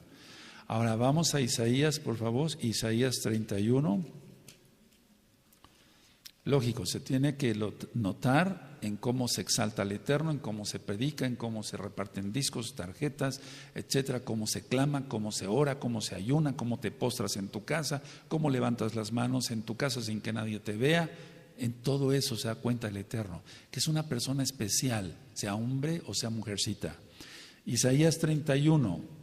Ahora vamos a Isaías, por favor, Isaías 31. Lógico, se tiene que notar en cómo se exalta al Eterno, en cómo se predica, en cómo se reparten discos, tarjetas, etcétera, cómo se clama, cómo se ora, cómo se ayuna, cómo te postras en tu casa, cómo levantas las manos en tu casa sin que nadie te vea. En todo eso se da cuenta el Eterno, que es una persona especial, sea hombre o sea mujercita. Isaías 31,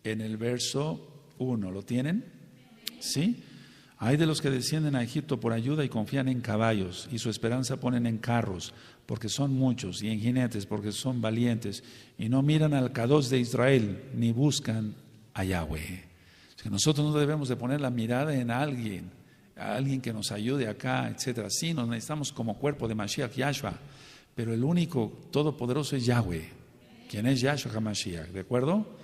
en el verso 1, ¿lo tienen? ¿Sí? Hay de los que descienden a Egipto por ayuda y confían en caballos, y su esperanza ponen en carros, porque son muchos, y en jinetes, porque son valientes, y no miran al Kadosh de Israel, ni buscan a Yahweh. Es que nosotros no debemos de poner la mirada en alguien, a alguien que nos ayude acá, etcétera. Sí, nos necesitamos como cuerpo de Mashiach Yahshua, pero el único todopoderoso es Yahweh, quien es Yahshua HaMashiach, ¿de acuerdo?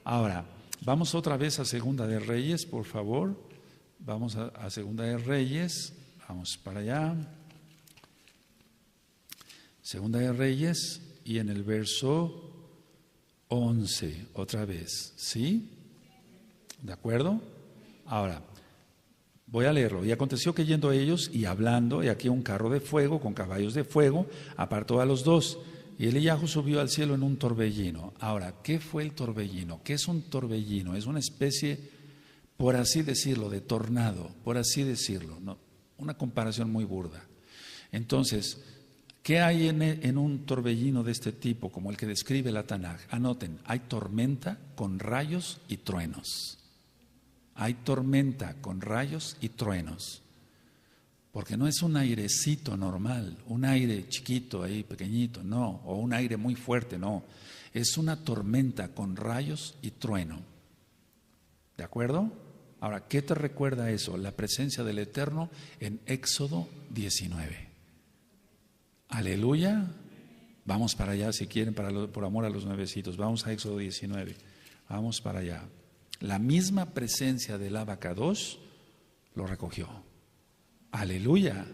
Ahora, vamos otra vez a Segunda de Reyes, por favor. Vamos a Segunda de Reyes, vamos para allá. Segunda de Reyes y en el verso 11, otra vez, ¿sí? ¿De acuerdo? Ahora, voy a leerlo. Y aconteció que yendo ellos y hablando, y aquí un carro de fuego con caballos de fuego, apartó a los dos. Y Eliyahu subió al cielo en un torbellino. Ahora, ¿qué fue el torbellino? ¿Qué es un torbellino? Es una especie, por así decirlo, de tornado, por así decirlo, ¿no? Una comparación muy burda. Entonces, ¿qué hay en un torbellino de este tipo, como el que describe la Tanaj? Anoten, hay tormenta con rayos y truenos. Hay tormenta con rayos y truenos. Porque no es un airecito normal, un aire chiquito ahí, pequeñito, no, o un aire muy fuerte, no. Es una tormenta con rayos y trueno. ¿De acuerdo? Ahora, ¿qué te recuerda eso? La presencia del Eterno en Éxodo 19. Aleluya. Vamos para allá si quieren, por amor a los nuevecitos. Vamos a Éxodo 19. Vamos para allá. La misma presencia del Abacados lo recogió. Aleluya.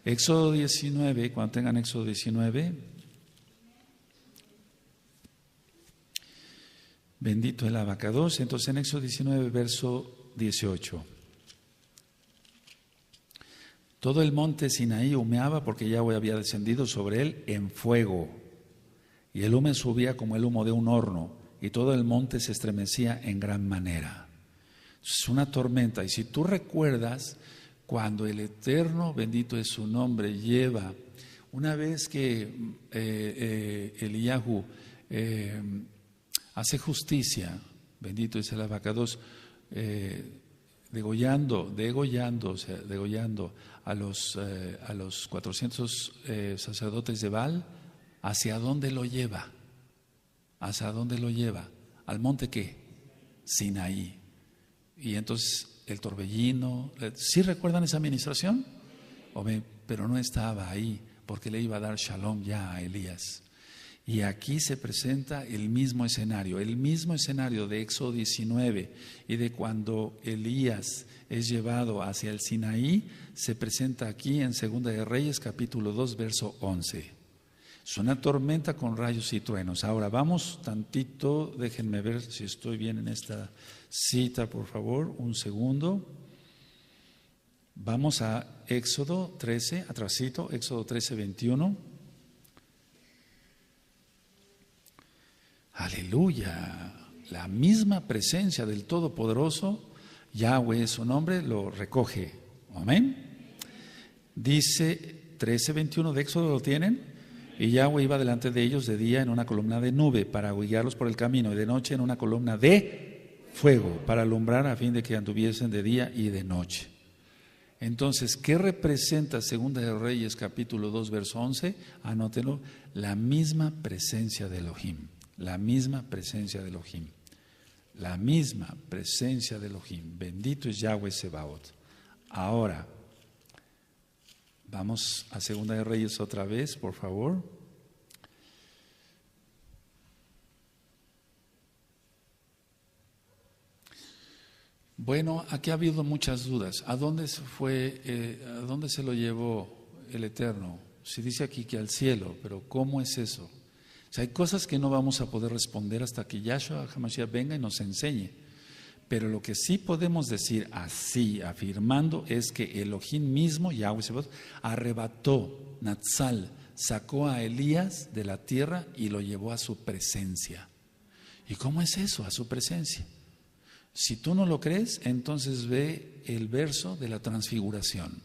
Éxodo 19, cuando tengan Éxodo 19. Bendito el Abacados. Entonces en Éxodo 19, verso 18. Todo el monte Sinaí humeaba porque Yahweh había descendido sobre él en fuego. Y el humo subía como el humo de un horno. Y todo el monte se estremecía en gran manera. Es una tormenta. Y si tú recuerdas, cuando el Eterno, bendito es su nombre, lleva, una vez que Eliyahu hace justicia, bendito es el Abacados, degollando a los 400 sacerdotes de Baal, ¿hacia dónde lo lleva? ¿Hacia dónde lo lleva? ¿Al monte qué? Sinaí. Y entonces el torbellino, ¿sí recuerdan esa administración? Pero no estaba ahí porque le iba a dar shalom ya a Elías. Y aquí se presenta el mismo escenario de Éxodo 19 y de cuando Elías es llevado hacia el Sinaí, se presenta aquí en Segunda de Reyes capítulo 2 verso 11. Es una tormenta con rayos y truenos. Ahora vamos tantito, déjenme ver si estoy bien en esta cita, por favor, un segundo. Vamos a Éxodo 13, atrasito, Éxodo 13, 21. Aleluya. La misma presencia del Todopoderoso, Yahweh es su nombre, lo recoge. Amén. Dice 13, 21 de Éxodo, ¿lo tienen? Y Yahweh iba delante de ellos de día en una columna de nube para guiarlos por el camino, y de noche en una columna de fuego para alumbrar a fin de que anduviesen de día y de noche. Entonces, ¿qué representa Segunda de Reyes capítulo 2 verso 11? Anótenlo, la misma presencia de Elohim, la misma presencia de Elohim, la misma presencia de Elohim. Bendito es Yahweh Sebaot. Ahora, vamos a Segunda de Reyes otra vez, por favor. Bueno, aquí ha habido muchas dudas. ¿A dónde se fue, a dónde se lo llevó el Eterno? Se dice aquí que al cielo, pero ¿cómo es eso? O sea, hay cosas que no vamos a poder responder hasta que Yahshua HaMashiach venga y nos enseñe. Pero lo que sí podemos decir así, afirmando, es que Elohim mismo, Yahweh Sebaot, arrebató, Natsal, sacó a Elías de la tierra y lo llevó a su presencia. ¿Y cómo es eso? A su presencia. Si tú no lo crees, entonces ve el verso de la transfiguración.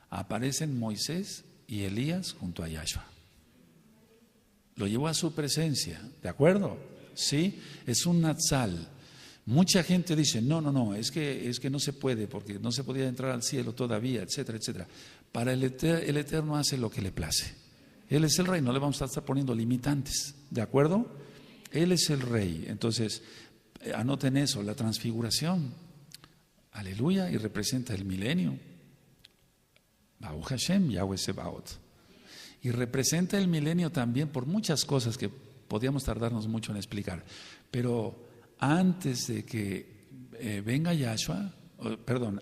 Aparecen Moisés y Elías junto a Yahshua. Lo llevó a su presencia, ¿de acuerdo? Sí, es un Natsal. Mucha gente dice, no, es que no se puede, porque no se podía entrar al cielo todavía, etcétera, etcétera. Para el Eterno hace lo que le place. Él es el Rey, no le vamos a estar poniendo limitantes, ¿de acuerdo? Él es el Rey. Entonces, anoten eso, la transfiguración, aleluya, y representa el milenio. Baruch Hashem, Yahweh Sebaot. Y representa el milenio también por muchas cosas que podríamos tardarnos mucho en explicar. Pero antes de que venga Yahshua,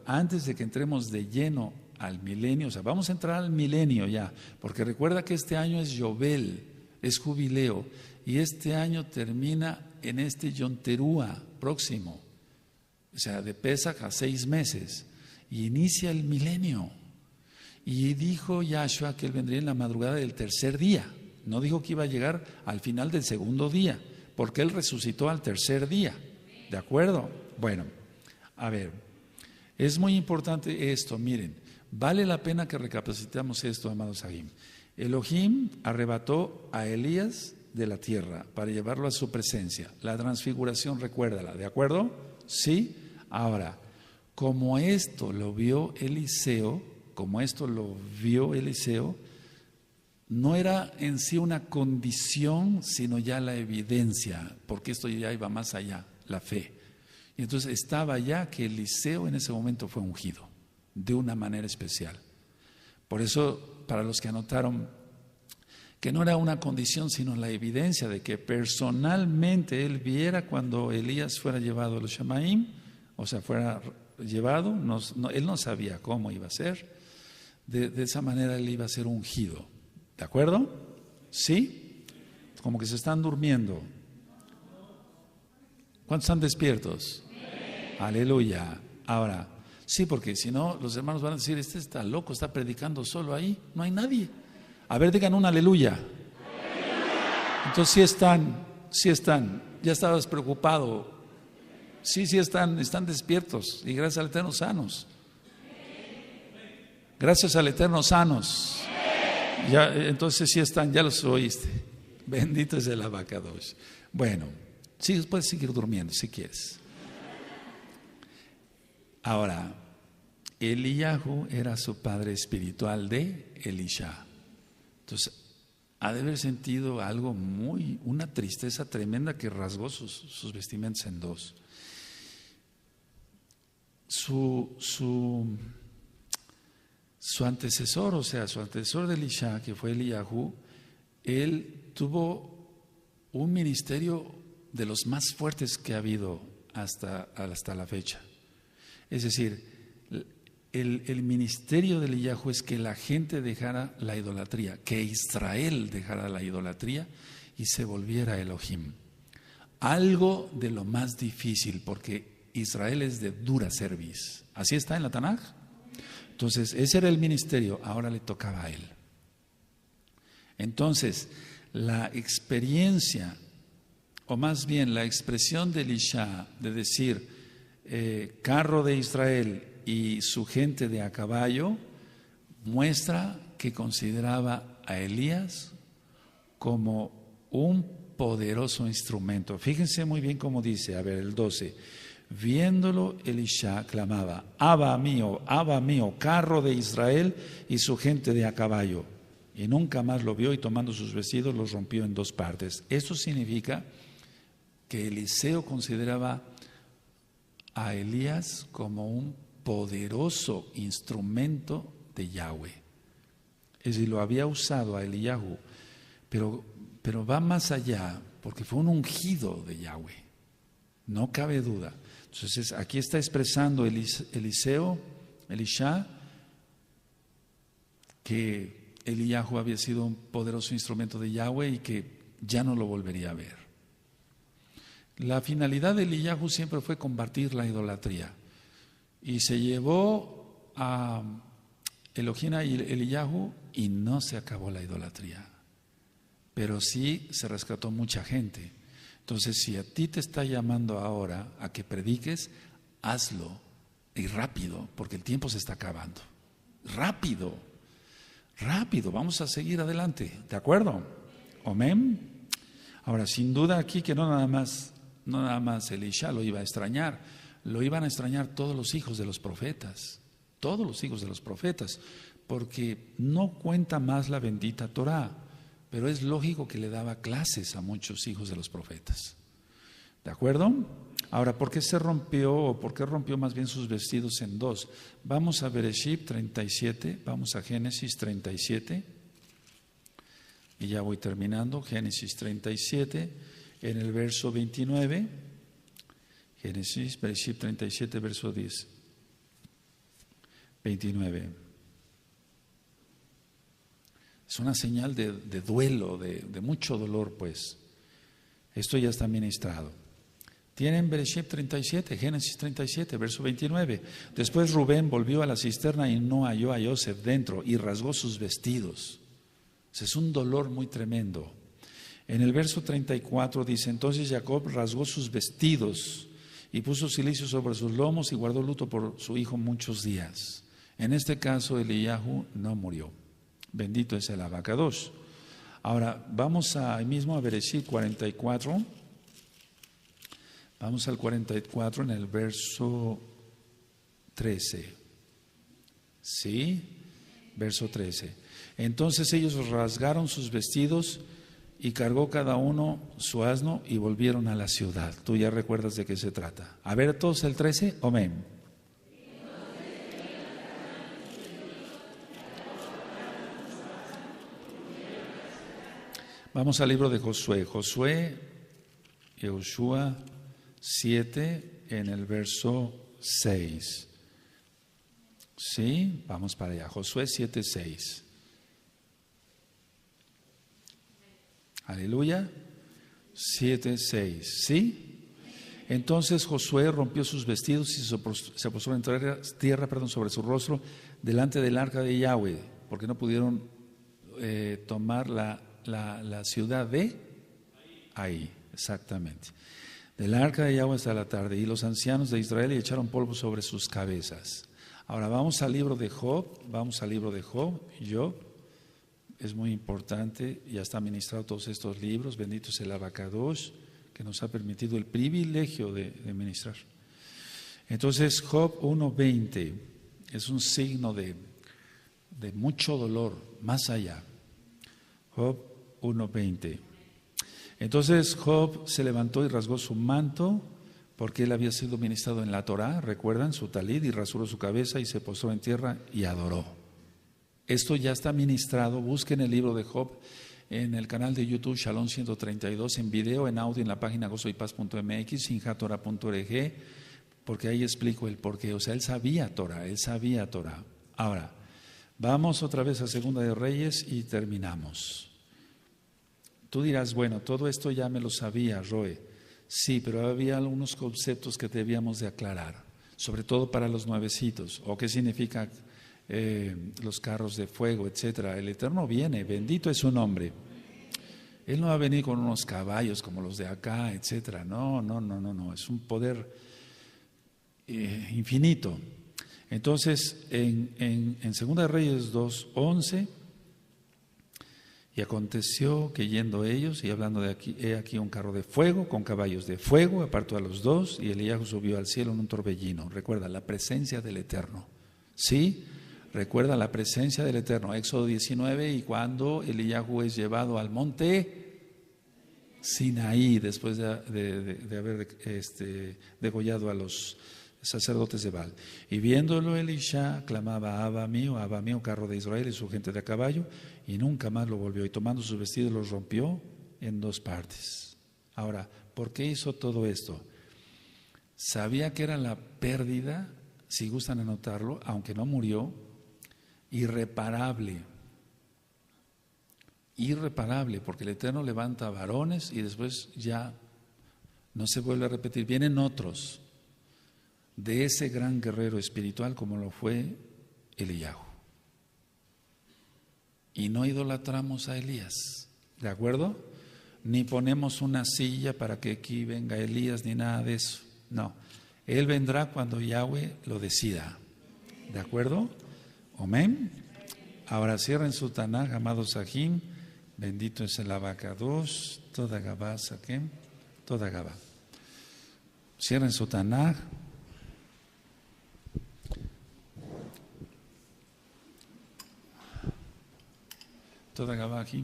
antes de que entremos de lleno al milenio, o sea, vamos a entrar al milenio ya, porque recuerda que este año es Yobel, es jubileo, y este año termina en este Yom Teruah próximo, o sea, de Pesach a 6 meses, y inicia el milenio. Y dijo Yahshua que Él vendría en la madrugada del tercer día, no dijo que iba a llegar al final del segundo día, porque Él resucitó al tercer día, ¿de acuerdo? Bueno, a ver, es muy importante esto, miren, vale la pena que recapacitemos esto, amados Sahim. Elohim arrebató a Elías de la tierra para llevarlo a su presencia. La transfiguración, recuérdala, ¿de acuerdo? Sí. Ahora, como esto lo vio Eliseo, no era en sí una condición, sino ya la evidencia, porque esto ya iba más allá, la fe. Y entonces estaba ya que Eliseo en ese momento fue ungido, de una manera especial. Por eso, para los que anotaron, que no era una condición, sino la evidencia de que personalmente él viera cuando Elías fuera llevado a los Shamaim, o sea, fuera llevado, él no sabía cómo iba a ser, de esa manera él iba a ser ungido. ¿De acuerdo? ¿Sí? Como que se están durmiendo. ¿Cuántos están despiertos? Aleluya. Ahora, sí, porque si no, los hermanos van a decir, este está loco, está predicando solo ahí, no hay nadie. A ver, digan un aleluya. Entonces sí están. Ya estabas preocupado. Sí están despiertos y gracias al Eterno sanos. Gracias al Eterno sanos. Ya, entonces sí están, ya los oíste. Bendito es el Abacadosh. Bueno, sí, puedes seguir durmiendo si quieres. Ahora, Eliyahu era su padre espiritual de Elisha. Entonces, ha de haber sentido algo una tristeza tremenda que rasgó sus vestimentas en dos. Su antecesor, o sea, su antecesor de Elisha, que fue Eliyahu, él tuvo un ministerio de los más fuertes que ha habido hasta la fecha. Es decir, el ministerio de Eliyahu es que la gente dejara la idolatría, que Israel dejara la idolatría y se volviera Elohim. Algo de lo más difícil, porque Israel es de dura cerviz. Así está en la Tanaj. Entonces, ese era el ministerio, ahora le tocaba a él. Entonces, la experiencia, o más bien la expresión de Elisha, de decir, carro de Israel y su gente de a caballo, muestra que consideraba a Elías como un poderoso instrumento. Fíjense muy bien cómo dice, a ver, el 12. Viéndolo, Elisha clamaba, Abba mío, carro de Israel y su gente de a caballo. Y nunca más lo vio, y tomando sus vestidos los rompió en dos partes. Eso significa que Eliseo consideraba a Elías como un poderoso instrumento de Yahweh. Es decir, lo había usado a Eliyahu, pero va más allá, porque fue un ungido de Yahweh, no cabe duda. Entonces aquí está expresando Elisha, que Eliyahu había sido un poderoso instrumento de Yahweh y que ya no lo volvería a ver. La finalidad de Eliyahu siempre fue combatir la idolatría, y se llevó a Elohim y Eliyahu y no se acabó la idolatría, pero sí se rescató mucha gente. Entonces, si a ti te está llamando ahora a que prediques, hazlo, y rápido, porque el tiempo se está acabando. Rápido, vamos a seguir adelante, ¿de acuerdo? Amén. Ahora, sin duda aquí que no nada más Elisha lo iba a extrañar, lo iban a extrañar todos los hijos de los profetas, porque no cuenta más la bendita Torá, pero es lógico que le daba clases a muchos hijos de los profetas. ¿De acuerdo? Ahora, ¿por qué se rompió, o por qué rompió más bien sus vestidos en dos? Vamos a Bereshit 37, vamos a Génesis 37, y ya voy terminando. Génesis 37, en el verso 29, Bereshit 37, verso 10, 29. Es una señal de duelo, de mucho dolor, pues. Esto ya está ministrado. Tienen Bereshit 37, Génesis 37, verso 29. Después Rubén volvió a la cisterna y no halló a Yosef dentro, y rasgó sus vestidos. Es un dolor muy tremendo. En el verso 34 dice, entonces Jacob rasgó sus vestidos y puso cilicio sobre sus lomos y guardó luto por su hijo muchos días. En este caso Eliyahu no murió. Bendito es el Abacados. Ahora vamos ahí mismo a Bereshit 44. Vamos al 44 en el verso 13. ¿Sí? Verso 13. Entonces ellos rasgaron sus vestidos y cargó cada uno su asno y volvieron a la ciudad. Tú ya recuerdas de qué se trata. A ver todos el 13. Amén. Vamos al libro de Josué. Josué 7 en el verso 6. ¿Sí? Vamos para allá. Josué 7, 6. Aleluya. 7, 6. ¿Sí? Entonces Josué rompió sus vestidos y se postró en tierra sobre su rostro delante del arca de Yahweh, porque no pudieron tomar la ciudad de Ahí, exactamente. Del arca de Yahweh hasta la tarde, y los ancianos de Israel echaron polvo sobre sus cabezas. Ahora vamos al libro de Job. Job es muy importante, ya está ministrado todos estos libros. Bendito es el Abacados, que nos ha permitido el privilegio de ministrar. Entonces Job 1:20 es un signo de mucho dolor, más allá. Job 1:20. Entonces Job se levantó y rasgó su manto, porque él había sido ministrado en la Torá, recuerdan, su talid, y rasuró su cabeza y se postró en tierra y adoró. Esto ya está ministrado. Busquen el libro de Job en el canal de YouTube Shalom 132, en video, en audio, en la página gozoypaz.mx, sinjatora.org. porque ahí explico el porqué. O sea, él sabía Torah. Ahora, vamos otra vez a Segunda de Reyes y terminamos. Tú dirás, bueno, todo esto ya me lo sabía, Roe. Sí, pero había algunos conceptos que debíamos de aclarar, sobre todo para los nuevecitos. ¿O qué significa los carros de fuego, etcétera? El Eterno viene, bendito es su nombre. Él no va a venir con unos caballos como los de acá, etcétera. No, es un poder infinito. Entonces, en Segunda de Reyes 2:11, y aconteció que yendo ellos, y hablando de aquí, he aquí un carro de fuego con caballos de fuego, apartó a los dos, y Eliyahu subió al cielo en un torbellino. Recuerda, la presencia del Eterno. ¿Sí? Recuerda la presencia del Eterno. Éxodo 19, y cuando Eliyahu es llevado al monte Sinaí, después de haber degollado a los sacerdotes de Baal. Y viéndolo Elisha, clamaba: Abba mío, carro de Israel y su gente de a caballo, y nunca más lo volvió. Y tomando sus vestidos los rompió en dos partes. Ahora, ¿por qué hizo todo esto? Sabía que era la pérdida, si gustan anotarlo, aunque no murió, irreparable, porque el Eterno levanta varones y después ya no se vuelve a repetir. Vienen otros de ese gran guerrero espiritual como lo fue Eliyahu. Y no idolatramos a Elías, ¿de acuerdo? Ni ponemos una silla para que aquí venga Elías, ni nada de eso. No, él vendrá cuando Yahweh lo decida, ¿de acuerdo? Amén. Ahora cierren su Tanaj, amados Sahim. Bendito es el Abacados, toda Gabá, Saquem, toda Gabá. Cierren su Tanaj. Toda Gabá aquí.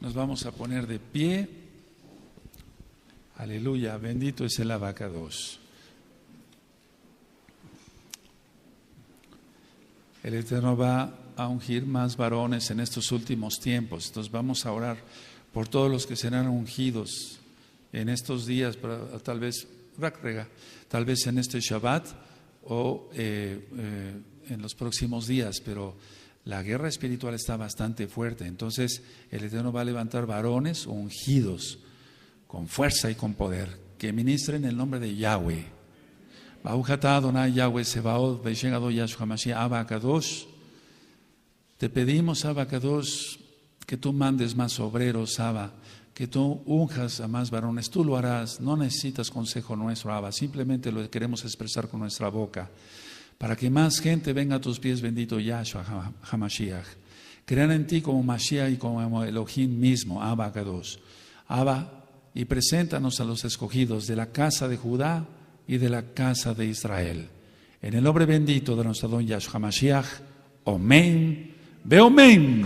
Nos vamos a poner de pie. Aleluya, bendito es el Abacados. El Eterno va a ungir más varones en estos últimos tiempos. Entonces vamos a orar por todos los que serán ungidos en estos días, tal vez en este Shabbat o en los próximos días, pero la guerra espiritual está bastante fuerte. Entonces el Eterno va a levantar varones ungidos con fuerza y con poder, que ministren el nombre de Yahweh. Yahweh Sebaot, Yahshua Mashiach, Abba Kadosh. Te pedimos, Abba Kadosh, que tú mandes más obreros, Abba, que tú unjas a más varones. Tú lo harás, no necesitas consejo nuestro, Abba, simplemente lo queremos expresar con nuestra boca, para que más gente venga a tus pies, bendito Yahshua HaMashiach. Crean en ti como Mashiach y como Elohim mismo, Abba Kadosh. Abba, y preséntanos a los escogidos de la casa de Judá y de la casa de Israel. En el nombre bendito de nuestro don Yahshua HaMashiach, Amén, Beomen.